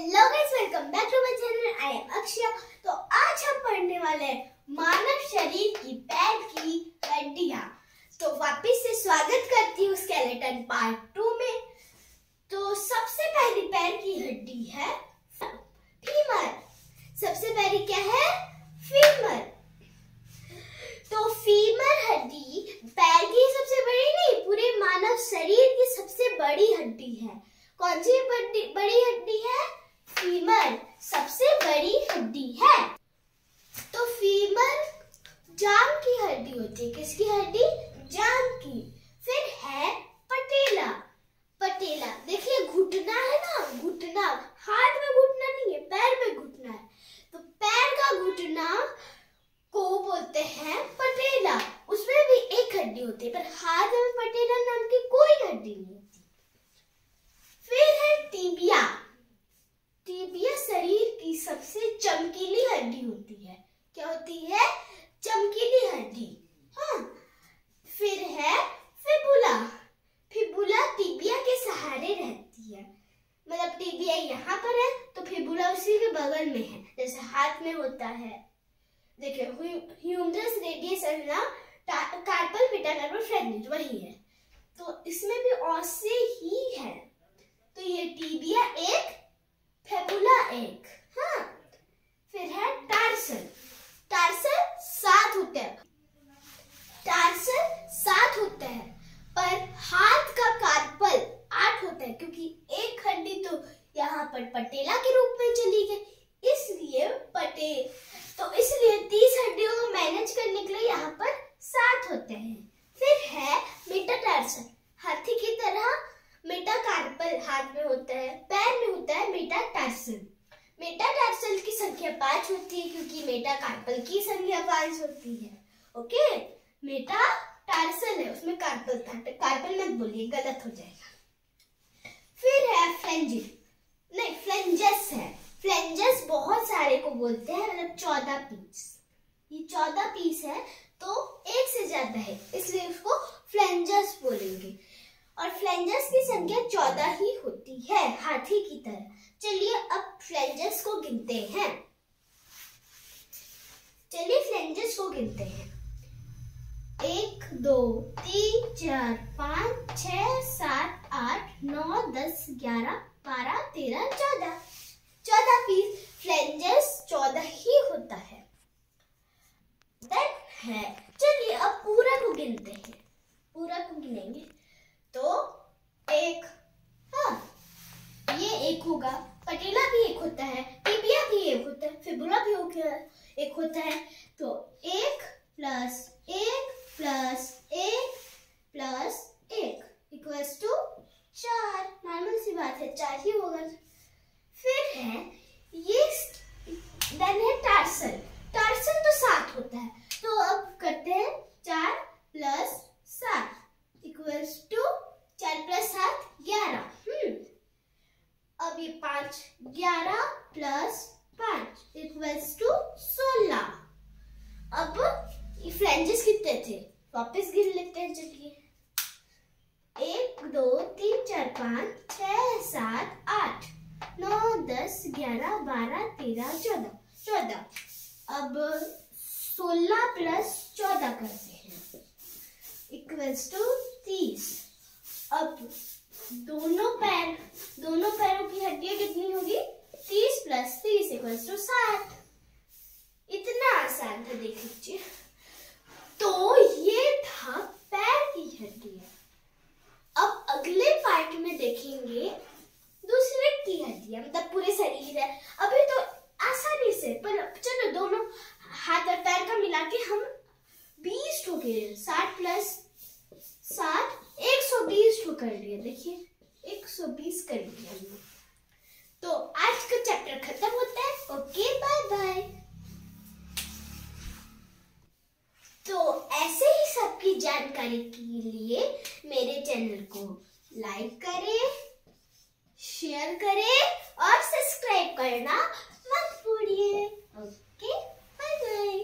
Hello guys, welcome back to my channel. I am Akshay. तो आज हम पढ़ने वाले हैं मानव शरीर की पैर की हड्डियां। तो वापस से स्वागत करती हूँ स्केलेटन पार्ट 2 में। तो सबसे पहली पैर की हड्डी है फीमर। सबसे पहली क्या है? फीमर। तो फीमर हड्डी पैर की सबसे बड़ी नहीं, पूरे मानव शरीर की सबसे बड़ी हड्डी है। कौन सी बड़ी हड्डी है? फीमर सबसे बड़ी हड्डी है। तो फीमर जांघ की हड्डी होती है। किसकी हड्डी? जांघ की। फिर है पटेला। पटेला देखिए, घुटना है ना, घुटना हाथ में घुटना नहीं है, पैर में घुटना है। तो पैर का घुटना को बोलते हैं पटेला। उसमें भी एक हड्डी होती है, पर हाथ में पटेला नाम की कोई हड्डी नहीं होती। फिर है टिबिया। टिबिया शरीर की सबसे चमकीली हड्डी होती है। क्या होती है? चमकीली हड्डी। हाँ। फिर है फिबुला। फिबुला टिबिया के सहारे रहती है। मतलब टिबिया यहाँ पर है तो फिबुला उसी के बगल में है, जैसे हाथ में होता है। देखिए, humerus radius and carpal metacarpal fragment वही है। तो इसमें भी ऐसे ही है। तो ये टिबिया एक, फिबुला एक। हाँ। फिर है टार्सल। टार्सल 7 होते हैं। टार्सल 7 होते हैं, पर हाथ का कार्पल 8 होता है, क्योंकि एक हड्डी तो यहाँ पर पटेला के रूप में चली गई, इसलिए 30 हड्डियों को मैनेज करने के लिए यहाँ पर 7 होते हैं। फिर है मेटाटार्सल। हाथी की तरह मेटाकार्पल हाथ में होता है, पैर में होता है मेटाटार्सल। मेटाटार्सल की संख्या 5 होती है, क्योंकि मेटाकार्पल की संख्या 5 होती है। ओके, मेटाटार्सल है, उसमें कार्पल था, कार्पल मत बोलिए, गलत हो जाएगा। फिर है फ्लेंजिस। नहीं, फ्लेंजस है। फ्लेंजस बहुत सारे को बोलते हैं, मतलब 14 पीस। ये 14 पीस है तो एक से ज्यादा है, इसलिए उसको फ्लेंजस बोलेंगे। और फ्लेंजस की संख्या 14 ही होती है, हाथी की तरह। चलिए अब फ्लेंजस को गिनते हैं। 1 2 3 4 5 6 7 8 9 10 11 12 13 14। 14 पीस फ्लेंजस 14 ही होता है। है। चलिए अब पूरा को गिनते हैं। पूरा को गिनेंगे तो 1, हाँ, ये 1 होगा। पटेला भी 1 होता है, टिबिया भी 1 होता है, फिबुला भी 1 होता है। तो 1 plus 1 plus 1 plus 1 equals to 4। Normal सी बात है, 4 ही होगा। फिर है ये, देन है टार्सल। टार्सल तो 7 होता है, तो अब करते हैं 4 प्लस 7 इक्वल्स टू 4 प्लस 7 11। अब ये 5 11 प्लस 5 इक्वल्स टू 16। अब फ्लेंजेस कितने थे वापस गिन लेते हैं। चलिए 1 2 3 4 5 6 7 8 9 10 11 12 13 14। अब 16 प्लस 14 करते हैं इक्वल्स टू 30। अब दोनों पैरों की हड्डियां कितनी होगी? 30 प्लस 30 इक्वल्स टू 60। इतना आसान था, देख लीजिए। तो ये था पैर की हड्डियां। अब अगले पार्ट में देखेंगे दूसरे की हड्डियां, मतलब पूरे शरीर है। अभी तो आसानी से, पर चलो दोनों हाथ और पैर का मिला के हम 20 ठो के 60 प्लस 60 120 ठो कर लिए। देखिए 120 कर लिया हमने। तो आज का चैप्टर खत्म होता है। Okay, bye bye. तो ऐसे ही सबकी जानकारी के लिए मेरे चैनल को लाइक करें, शेयर करें और सब्सक्राइब करना मत भूलिए। Okay, bye bye.